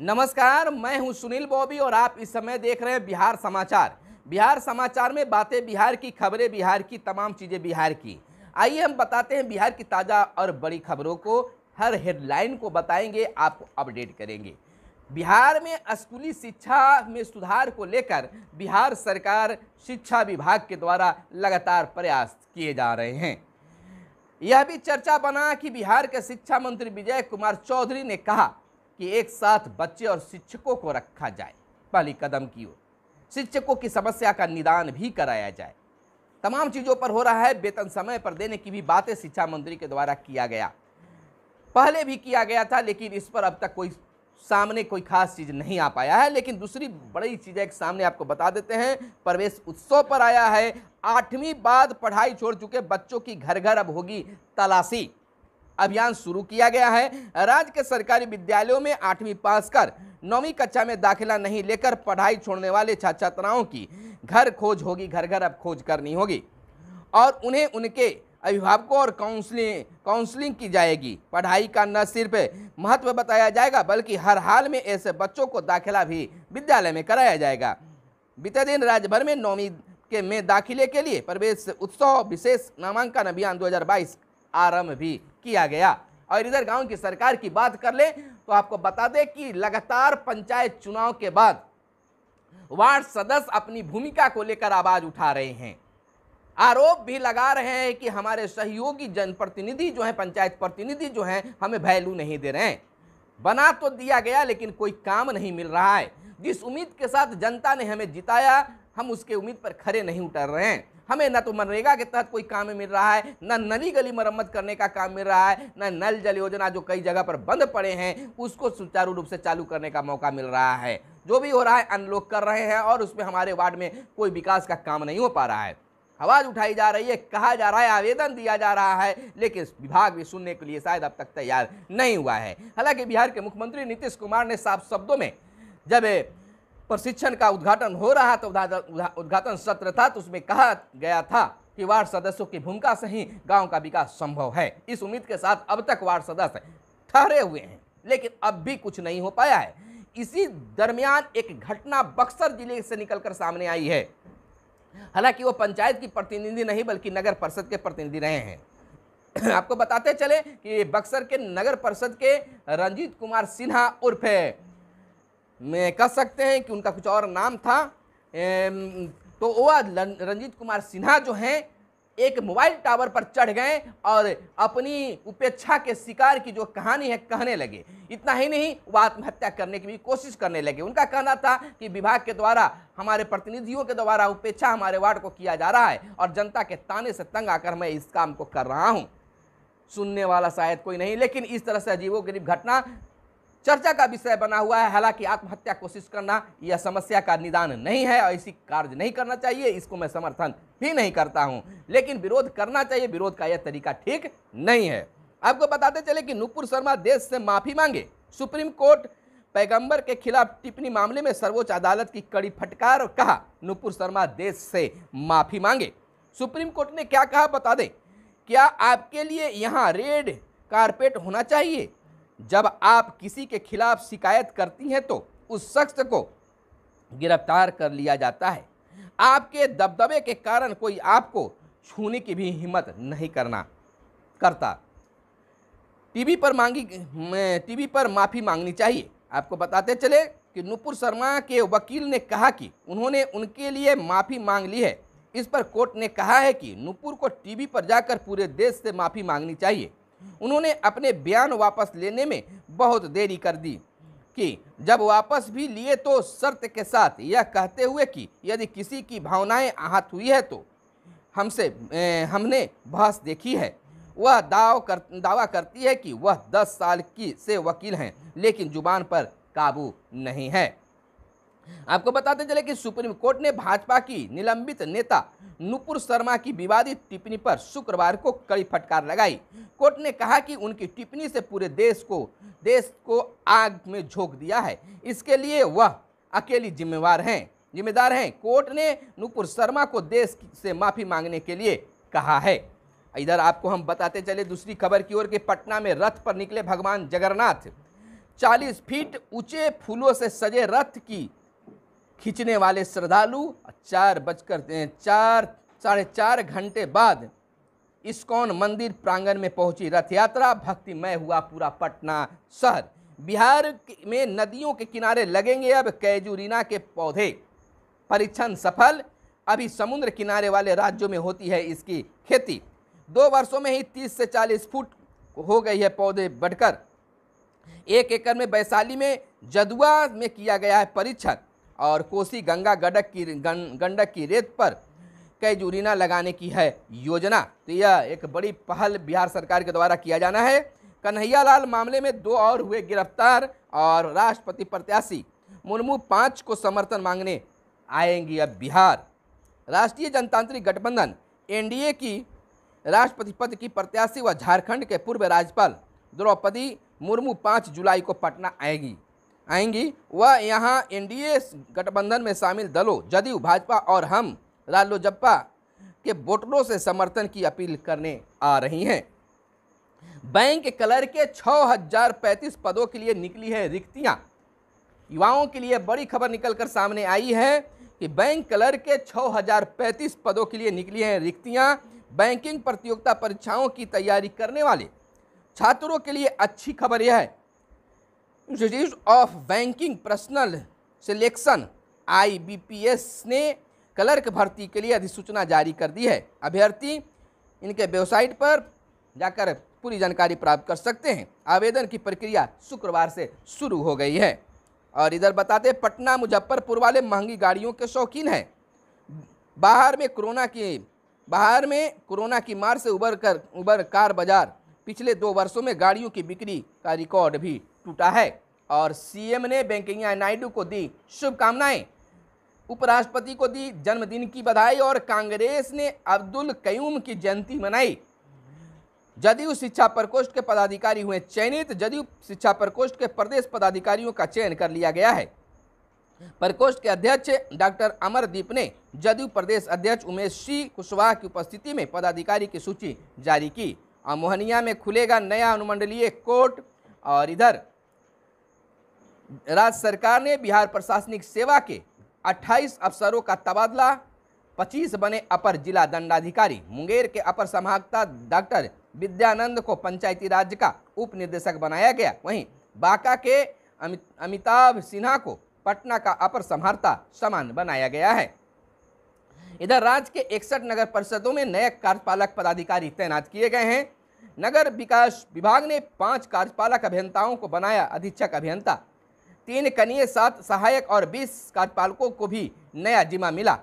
नमस्कार, मैं हूं सुनील बॉबी और आप इस समय देख रहे हैं बिहार समाचार। बिहार समाचार में बातें बिहार की, खबरें बिहार की, तमाम चीजें बिहार की। आइए हम बताते हैं बिहार की ताजा और बड़ी खबरों को। हर हेडलाइन को बताएंगे, आपको अपडेट करेंगे। बिहार में स्कूली शिक्षा में सुधार को लेकर बिहार सरकार शिक्षा विभाग के द्वारा लगातार प्रयास किए जा रहे हैं। यह भी चर्चा बना कि बिहार के शिक्षा मंत्री विजय कुमार चौधरी ने कहा कि एक साथ बच्चे और शिक्षकों को रखा जाए। पहली कदम की ओर शिक्षकों की समस्या का निदान भी कराया जाए। तमाम चीजों पर हो रहा है। वेतन समय पर देने की भी बातें शिक्षा मंत्री के द्वारा किया गया, पहले भी किया गया था, लेकिन इस पर अब तक कोई खास चीज नहीं आ पाया है। लेकिन दूसरी बड़ी चीज एक सामने आपको बता देते हैं। प्रवेश उत्सव पर आया है। 8वीं बाद पढ़ाई छोड़ चुके बच्चों की घर घर अब होगी तलाशी। अभियान शुरू किया गया है। राज्य के सरकारी विद्यालयों में 8वीं पास कर 9वीं कक्षा में दाखिला नहीं लेकर पढ़ाई छोड़ने वाले छात्र छात्राओं की घर खोज होगी। घर घर अब खोज करनी होगी और उन्हें उनके अभिभावकों और काउंसलिंग की जाएगी। पढ़ाई का न सिर्फ महत्व बताया जाएगा, बल्कि हर हाल में ऐसे बच्चों को दाखिला भी विद्यालय में कराया जाएगा। बीते दिन राज्य भर में 9वीं में दाखिले के लिए प्रवेश उत्सव विशेष नामांकन अभियान 2022 आरंभ भी किया गया। और इधर गांव की सरकार की बात कर ले तो आपको बता दें कि लगातार पंचायत चुनाव के बाद वार्ड सदस्य अपनी भूमिका को लेकर आवाज उठा रहे हैं। आरोप भी लगा रहे हैं कि हमारे सहयोगी जनप्रतिनिधि जो हैं, पंचायत प्रतिनिधि जो हैं, हमें वैल्यू नहीं दे रहे हैं। बना तो दिया गया लेकिन कोई काम नहीं मिल रहा है। जिस उम्मीद के साथ जनता ने हमें जिताया, हम उसके उम्मीद पर खरे नहीं उतर रहे हैं। हमें न तो मनरेगा के तहत कोई काम मिल रहा है, न नली गली मरम्मत करने का काम मिल रहा है, न नल जल योजना जो कई जगह पर बंद पड़े हैं उसको सुचारू रूप से चालू करने का मौका मिल रहा है। जो भी हो रहा है अनलॉक कर रहे हैं और उसमें हमारे वार्ड में कोई विकास का काम नहीं हो पा रहा है। आवाज उठाई जा रही है, कहा जा रहा है, आवेदन दिया जा रहा है, लेकिन विभाग भी सुनने के लिए शायद अब तक तैयार नहीं हुआ है। हालांकि बिहार के मुख्यमंत्री नीतीश कुमार ने साफ शब्दों में, जब प्रशिक्षण का उद्घाटन हो रहा तो उद्घाटन सत्र था, तो उसमें कहा गया था कि वार्ड सदस्यों की भूमिका से ही गांव का विकास संभव है। इस उम्मीद के साथ अब तक वार्ड सदस्य ठहरे हुए हैं, लेकिन अब भी कुछ नहीं हो पाया है। इसी दरमियान एक घटना बक्सर जिले से निकलकर सामने आई है। हालांकि वो पंचायत की प्रतिनिधि नहीं बल्कि नगर परिषद के प्रतिनिधि रहे हैं। आपको बताते चले कि बक्सर के नगर परिषद के रंजीत कुमार सिन्हा उर्फ में कह सकते हैं कि उनका कुछ और नाम था, तो वह रंजीत कुमार सिन्हा जो हैं एक मोबाइल टावर पर चढ़ गए और अपनी उपेक्षा के शिकार की जो कहानी है कहने लगे। इतना ही नहीं, वह आत्महत्या करने की भी कोशिश करने लगे। उनका कहना था कि विभाग के द्वारा, हमारे प्रतिनिधियों के द्वारा उपेक्षा हमारे वार्ड को किया जा रहा है और जनता के ताने से तंग आकर मैं इस काम को कर रहा हूं। सुनने वाला शायद कोई नहीं, लेकिन इस तरह से अजीबोगरीब घटना चर्चा का विषय बना हुआ है। हालांकि आत्महत्या कोशिश करना यह समस्या का निदान नहीं है और इसी कार्य नहीं करना चाहिए, इसको मैं समर्थन भी नहीं करता हूं, लेकिन विरोध करना चाहिए। विरोध का यह तरीका ठीक नहीं है। आपको बताते चले कि नुपुर शर्मा देश से माफी मांगे। सुप्रीम कोर्ट पैगंबर के खिलाफ टिप्पणी मामले में सर्वोच्च अदालत की कड़ी फटकार और कहा नुपुर शर्मा देश से माफी मांगे। सुप्रीम कोर्ट ने क्या कहा बता दें। क्या आपके लिए यहाँ रेड कारपेट होना चाहिए? जब आप किसी के खिलाफ शिकायत करती हैं तो उस शख्स को गिरफ्तार कर लिया जाता है। आपके दबदबे के कारण कोई आपको छूने की भी हिम्मत नहीं करता। टीवी पर माफी मांगनी चाहिए। आपको बताते चले कि नुपुर शर्मा के वकील ने कहा कि उन्होंने उनके लिए माफी मांग ली है। इस पर कोर्ट ने कहा है कि नुपुर को टीवी पर जाकर पूरे देश से माफी मांगनी चाहिए। उन्होंने अपने बयान वापस लेने में बहुत देरी कर दी कि जब वापस भी लिए तो शर्त के साथ यह कहते हुए कि यदि किसी की भावनाएं आहत हुई है तो हमने बहस देखी है। वह दावा करती है कि वह 10 साल से वकील हैं, लेकिन जुबान पर काबू नहीं है। आपको बताते चले कि सुप्रीम कोर्ट ने भाजपा की निलंबित नेता नुपुर शर्मा की विवादित टिप्पणी पर शुक्रवार को कड़ी फटकार लगाई। कोर्ट ने कहा कि उनकी टिप्पणी से पूरे देश को आग में झोंक दिया है। इसके लिए वह अकेली जिम्मेदार हैं। कोर्ट ने नुपुर शर्मा को देश से माफी मांगने के लिए कहा है। इधर आपको हम बताते चले दूसरी खबर की ओर कि पटना में रथ पर निकले भगवान जगन्नाथ। 40 फीट ऊंचे फूलों से सजे रथ की खींचने वाले श्रद्धालु 4 घंटे बाद इस्कॉन मंदिर प्रांगण में पहुंची रथ यात्रा। भक्तिमय हुआ पूरा पटना शहर। बिहार में नदियों के किनारे लगेंगे अब कैजुरीना के पौधे। परीक्षण सफल। अभी समुद्र किनारे वाले राज्यों में होती है इसकी खेती। 2 वर्षों में ही 30 से 40 फुट हो गई है पौधे बढ़कर। 1 एकड़ में वैशाली में जदुआ में किया गया है परीक्षण। और कोसी गंगा गंडक की रेत पर कैजुरीना लगाने की है योजना। तो यह एक बड़ी पहल बिहार सरकार के द्वारा किया जाना है। कन्हैयालाल मामले में 2 और हुए गिरफ्तार। और राष्ट्रपति प्रत्याशी मुर्मू 5 को समर्थन मांगने आएंगी अब बिहार। राष्ट्रीय जनतांत्रिक गठबंधन एनडीए की राष्ट्रपति पद की प्रत्याशी व झारखंड के पूर्व राज्यपाल द्रौपदी मुर्मू 5 जुलाई को पटना आएंगी। वह यहां एनडीए गठबंधन में शामिल दलों जदयू, भाजपा और हम रालोजपा के वोटरों से समर्थन की अपील करने आ रही हैं। बैंक क्लर्क के 6035 पदों के लिए निकली है रिक्तियां। युवाओं के लिए बड़ी खबर निकलकर सामने आई है कि बैंक क्लर्क के 6035 पदों के लिए निकली हैं रिक्तियां। बैंकिंग प्रतियोगिता परीक्षाओं की तैयारी करने वाले छात्रों के लिए अच्छी खबर यह है, institute of banking personal selection IBPS ने क्लर्क भर्ती के लिए अधिसूचना जारी कर दी है। अभ्यर्थी इनके वेबसाइट पर जाकर पूरी जानकारी प्राप्त कर सकते हैं। आवेदन की प्रक्रिया शुक्रवार से शुरू हो गई है। और इधर बताते पटना मुजफ्फरपुर वाले महंगी गाड़ियों के शौकीन हैं। बाहर में कोरोना की मार से उबर कार बाजार पिछले 2 वर्षों में गाड़ियों की बिक्री का रिकॉर्ड भी टूटा है। और सीएम ने वेंकैया नायडू को दी शुभकामनाएं। उपराष्ट्रपति को दी जन्मदिन की बधाई। और कांग्रेस ने अब्दुल कयूम की जयंती मनाई। जदयू शिक्षा प्रकोष्ठ के पदाधिकारी हुए चयनित। जदयू शिक्षा प्रकोष्ठ के प्रदेश पदाधिकारियों का चयन कर लिया गया है। प्रकोष्ठ के अध्यक्ष डॉक्टर अमरदीप ने जदयू प्रदेश अध्यक्ष उमेश सी कुशवाहा की उपस्थिति में पदाधिकारी की सूची जारी की। और मोहनिया में खुलेगा नया अनुमंडलीय कोर्ट। और इधर राज्य सरकार ने बिहार प्रशासनिक सेवा के 28 अफसरों का तबादला। 25 बने अपर जिला दंडाधिकारी। मुंगेर के अपर संभागता डॉक्टर विद्यानंद को पंचायती राज का उप निदेशक बनाया गया। वहीं बांका के अमिताभ सिन्हा को पटना का अपर संभागता समान बनाया गया है। इधर राज्य के 61 नगर परिषदों में नए कार्यपालक पदाधिकारी तैनात किए गए हैं। नगर विकास विभाग ने 5 कार्यपालक अभियंताओं को बनाया अधीक्षक अभियंता। 3 कनीय 7 सहायक और 20 कार्यपालकों को भी नया जिम्मा मिला।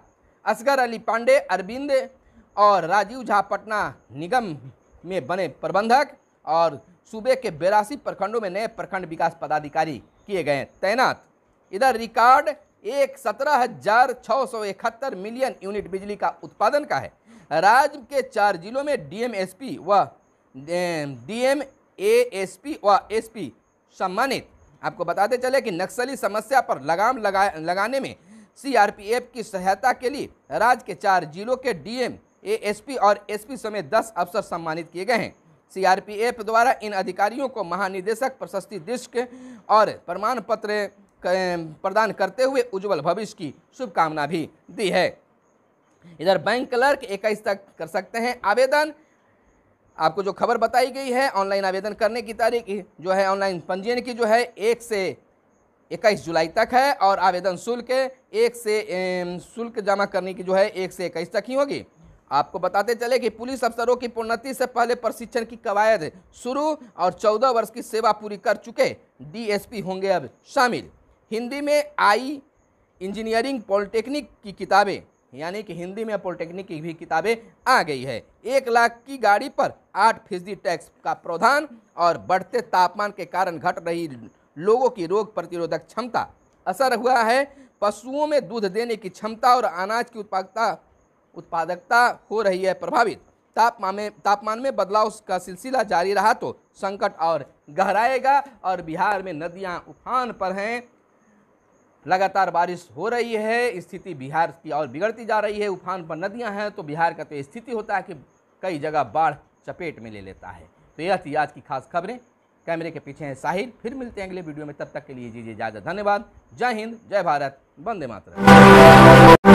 असगर अली पांडे, अरविंद और राजीव झा पटना निगम में बने प्रबंधक। और सूबे के 82 प्रखंडों में नए प्रखंड विकास पदाधिकारी किए गए तैनात। इधर रिकॉर्ड 17,671 मिलियन यूनिट बिजली का उत्पादन का है। राज्य के 4 जिलों में डीएमएसपी व डीएमएएसपी व एसपी सम्मानित। आपको बताते चले कि नक्सली समस्या पर लगाम लगाने में सीआरपीएफ की सहायता के लिए राज्य के 4 जिलों के डीएम, एएसपी और एसपी समेत 10 अफसर सम्मानित किए गए हैं। सीआरपीएफ द्वारा इन अधिकारियों को महानिदेशक प्रशस्ति डिस्क और प्रमाण पत्र प्रदान करते हुए उज्जवल भविष्य की शुभकामना भी दी है। इधर बैंक क्लर्क 21 तक कर सकते हैं आवेदन। आपको जो खबर बताई गई है, ऑनलाइन आवेदन करने की तारीख जो है, ऑनलाइन पंजीयन की जो है 1 से 21 जुलाई तक है। और आवेदन शुल्क जमा करने की जो है 1 से 21 तक ही होगी। आपको बताते चले कि पुलिस अफसरों की प्रोन्नति से पहले प्रशिक्षण की कवायद शुरू। और 14 वर्ष की सेवा पूरी कर चुके डीएसपी होंगे अब शामिल। हिंदी में इंजीनियरिंग पॉलिटेक्निक की किताबें, यानी कि हिंदी में पॉलिटेक्निक की भी किताबें आ गई है। 1 लाख की गाड़ी पर 8% टैक्स का प्रावधान। और बढ़ते तापमान के कारण घट रही लोगों की रोग प्रतिरोधक क्षमता। असर हुआ है पशुओं में दूध देने की क्षमता और अनाज की उत्पादकता हो रही है प्रभावित। तापमान में बदलाव का सिलसिला जारी रहा तो संकट और गहराएगा। और बिहार में नदियां उफान पर हैं। लगातार बारिश हो रही है, स्थिति बिहार की और बिगड़ती जा रही है। उफान पर नदियां हैं तो बिहार का तो स्थिति होता है कि कई जगह बाढ़ चपेट में ले लेता है। तो यह थी आज की खास खबरें। कैमरे के पीछे हैं साहिल। फिर मिलते हैं अगले वीडियो में, तब तक के लिए दीजिए इजाजत। धन्यवाद। जय हिंद, जय भारत, वंदे मातरम।